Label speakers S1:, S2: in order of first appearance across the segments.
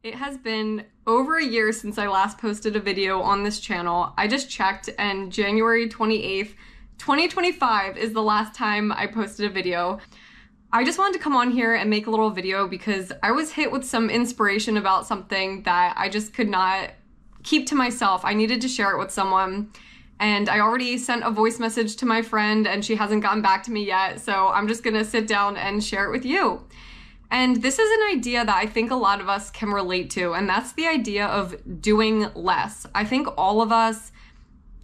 S1: It has been over a year since I last posted a video on this channel. I just checked and January 28th, 2025 is the last time I posted a video. I just wanted to come on here and make a little video because I was hit with some inspiration about something that I just could not keep to myself. I needed to share it with someone. And I already sent a voice message to my friend and she hasn't gotten back to me yet. So I'm just gonna sit down and share it with you. And this is an idea that I think a lot of us can relate to, and that's the idea of doing less. I think all of us,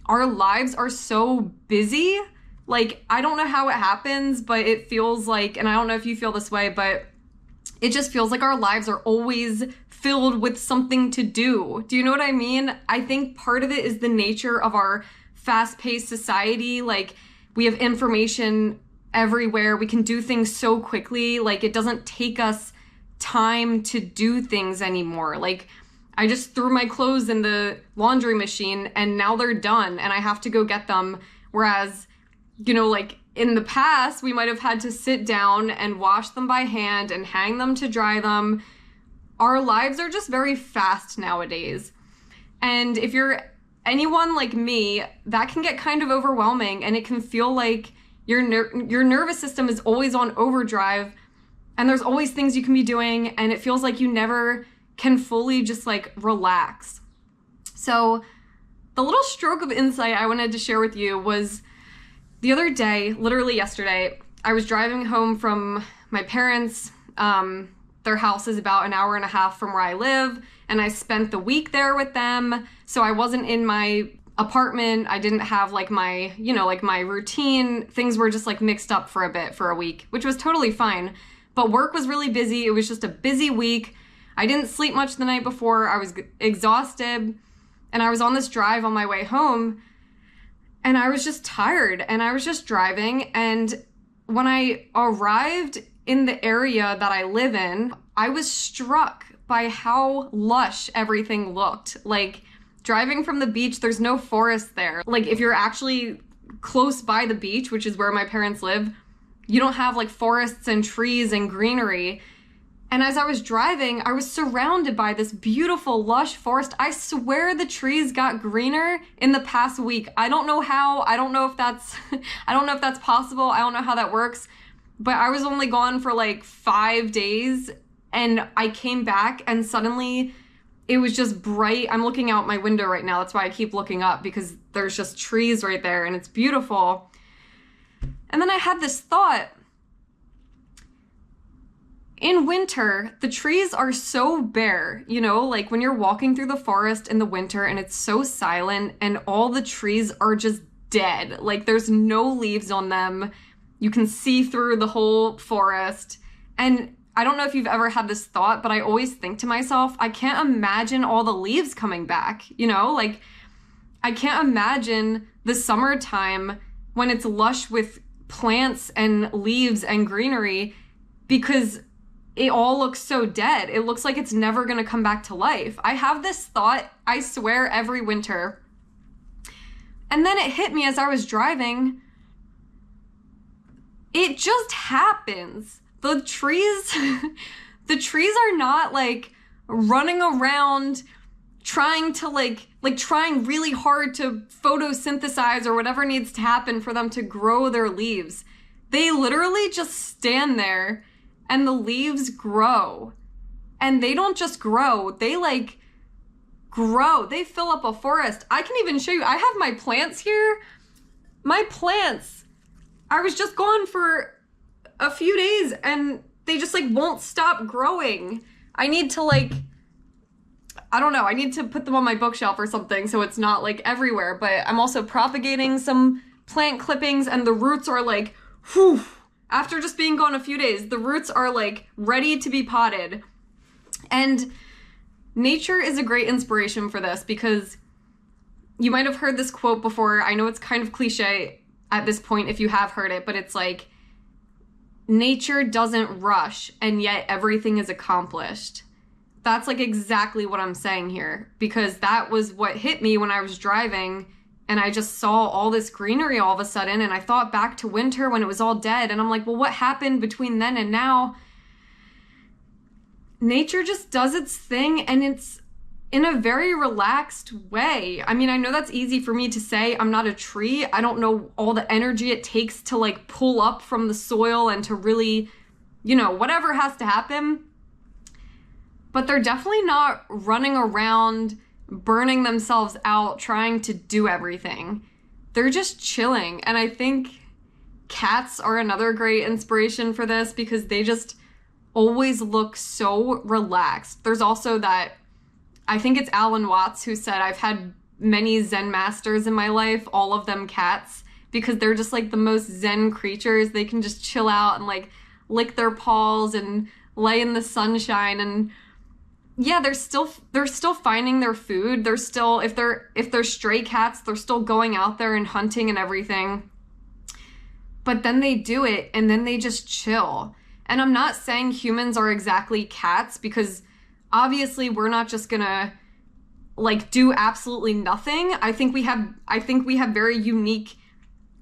S1: our lives are so busy. Like, I don't know how it happens, but it feels like, and I don't know if you feel this way, but it just feels like our lives are always filled with something to do. Do you know what I mean? I think part of it is the nature of our fast-paced society. Like, we have information everywhere. We can do things so quickly. Like, it doesn't take us time to do things anymore. Like, I just threw my clothes in the laundry machine and now they're done and I have to go get them. Whereas, you know, like in the past, we might have had to sit down and wash them by hand and hang them to dry them. Our lives are just very fast nowadays. And if you're anyone like me, that can get kind of overwhelming and it can feel like your nervous system is always on overdrive and there's always things you can be doing and it feels like you never can fully just like relax. So the little stroke of insight I wanted to share with you was the other day, literally yesterday, I was driving home from my parents'. Their house is about an hour and a half from where I live, and I spent the week there with them. So I wasn't in my apartment. I didn't have like my, like my routine. Things were just like mixed up for a bit for a week, which was totally fine. But work was really busy. It was just a busy week. I didn't sleep much the night before. I was exhausted, and I was on this drive on my way home, and I was just tired, and I was just driving. And when I arrived in the area that I live in, I was struck by how lush everything looked. Like, driving from the beach, there's no forest there. Like, if you're actually close by the beach, which is where my parents live, you don't have like forests and trees and greenery. And as I was driving, I was surrounded by this beautiful lush forest. I swear the trees got greener in the past week. I don't know how. I don't know if that's I don't know if that's possible. I don't know how that works. But I was only gone for like 5 days and I came back and suddenly it was just bright. I'm looking out my window right now. That's why I keep looking up, because there's just trees right there and it's beautiful. And then I had this thought. In winter, the trees are so bare, like when you're walking through the forest in the winter and it's so silent and all the trees are just dead. Like, there's no leaves on them. You can see through the whole forest. And I don't know if you've ever had this thought, but I always think to myself, I can't imagine all the leaves coming back, like I can't imagine the summertime when it's lush with plants and leaves and greenery, because it all looks so dead. It looks like it's never gonna come back to life. I have this thought, I swear, every winter. And then it hit me as I was driving. It just happens. The trees are not like running around trying to like trying really hard to photosynthesize or whatever needs to happen for them to grow their leaves. They literally just stand there and the leaves grow. And they don't just grow, they like grow. They fill up a forest. I can even show you, I have my plants here. My plants, I was just gone for a few days and they just like won't stop growing. I need to I don't know, I need to put them on my bookshelf or something so it's not like everywhere, but I'm also propagating some plant clippings and the roots are like, whew, after just being gone a few days, the roots are like ready to be potted. And nature is a great inspiration for this, because you might have heard this quote before. I know it's kind of cliche at this point if you have heard it, but it's like, nature doesn't rush and yet everything is accomplished. That's like exactly what I'm saying here, because that was what hit me when I was driving and I just saw all this greenery all of a sudden, and I thought back to winter when it was all dead, and I'm like, well, what happened between then and now? nature just does its thing, and it's in a very relaxed way. I mean, I know that's easy for me to say. I'm not a tree. I don't know all the energy it takes to like pull up from the soil and to really, whatever has to happen. But they're definitely not running around burning themselves out trying to do everything. They're just chilling. And I think cats are another great inspiration for this because they just always look so relaxed. There's also that, I think it's Alan Watts who said, I've had many Zen masters in my life, all of them cats, because they're just like the most Zen creatures. They can just chill out and like lick their paws and lay in the sunshine. And yeah, they're still finding their food. They're still, if they're stray cats, they're still going out there and hunting and everything. But then they do it and then they just chill. And I'm not saying humans are exactly cats, because obviously we're not just gonna like do absolutely nothing. I think we have very unique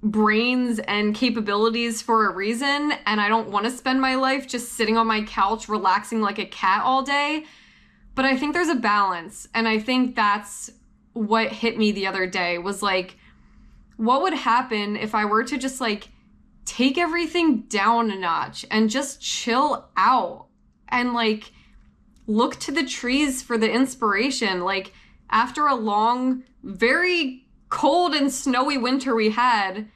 S1: brains and capabilities for a reason, and I don't want to spend my life just sitting on my couch relaxing like a cat all day. But I think there's a balance, and I think that's what hit me the other day, was like, what would happen if I were to just like take everything down a notch and just chill out and like look to the trees for the inspiration. Like, after a long, very cold and snowy winter we had,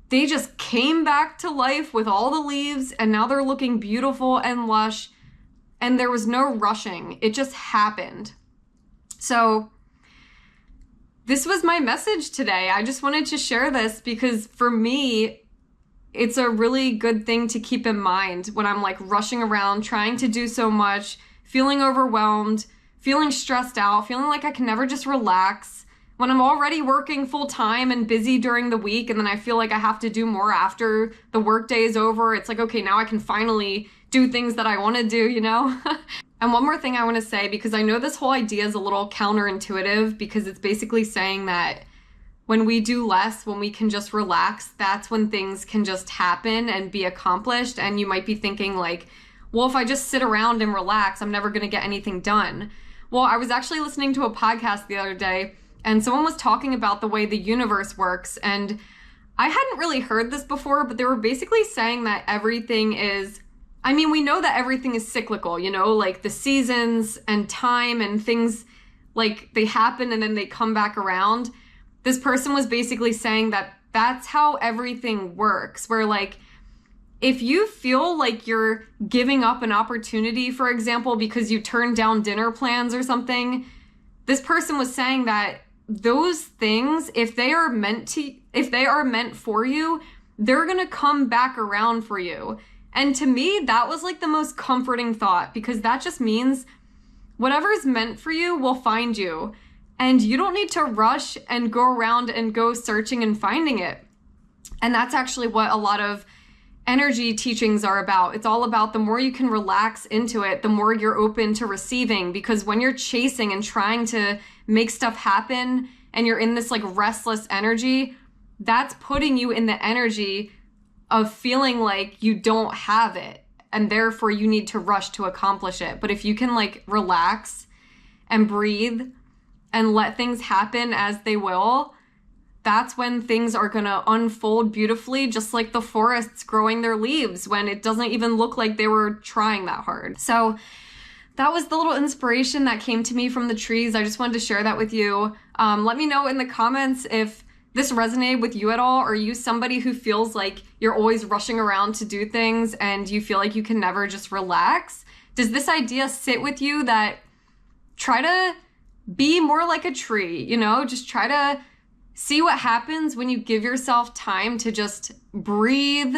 S1: they just came back to life with all the leaves, and now they're looking beautiful and lush, and there was no rushing. It just happened. So this was my message today. I just wanted to share this because for me, it's a really good thing to keep in mind when I'm like rushing around, trying to do so much, feeling overwhelmed, feeling stressed out, feeling like I can never just relax. When I'm already working full time and busy during the week, and then I feel like I have to do more after the workday is over, it's like, okay, now I can finally do things that I want to do, And one more thing I want to say, because I know this whole idea is a little counterintuitive, because it's basically saying that when we do less, when we can just relax, that's when things can just happen and be accomplished. And you might be thinking like, well, if I just sit around and relax, I'm never going to get anything done. Well, I was actually listening to a podcast the other day, and someone was talking about the way the universe works. And I hadn't really heard this before, but they were basically saying that everything is, I mean, we know that everything is cyclical, like the seasons and time and things, like they happen and then they come back around. This person was basically saying that that's how everything works, where like, if you feel like you're giving up an opportunity, for example, because you turned down dinner plans or something, this person was saying that those things, if they are meant for you, they're gonna come back around for you. And to me, that was like the most comforting thought, because that just means whatever is meant for you will find you. And you don't need to rush and go around and go searching and finding it. And that's actually what a lot of energy teachings are about. It's all about the more you can relax into it, the more you're open to receiving. Because when you're chasing and trying to make stuff happen and you're in this like restless energy, that's putting you in the energy of feeling like you don't have it, and therefore you need to rush to accomplish it. But if you can like relax and breathe and let things happen as they will, that's when things are gonna unfold beautifully, just like the forests growing their leaves when it doesn't even look like they were trying that hard. So that was the little inspiration that came to me from the trees. I just wanted to share that with you. Let me know in the comments if this resonated with you at all. Are you somebody who feels like you're always rushing around to do things and you feel like you can never just relax? Does this idea sit with you, that try to be more like a tree, just try to see what happens when you give yourself time to just breathe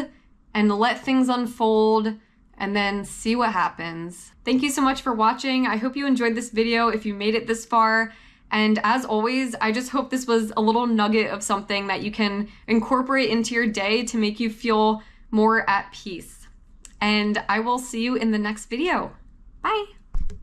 S1: and let things unfold, and then see what happens. Thank you so much for watching. I hope you enjoyed this video if you made it this far. And as always, I just hope this was a little nugget of something that you can incorporate into your day to make you feel more at peace. And I will see you in the next video. Bye.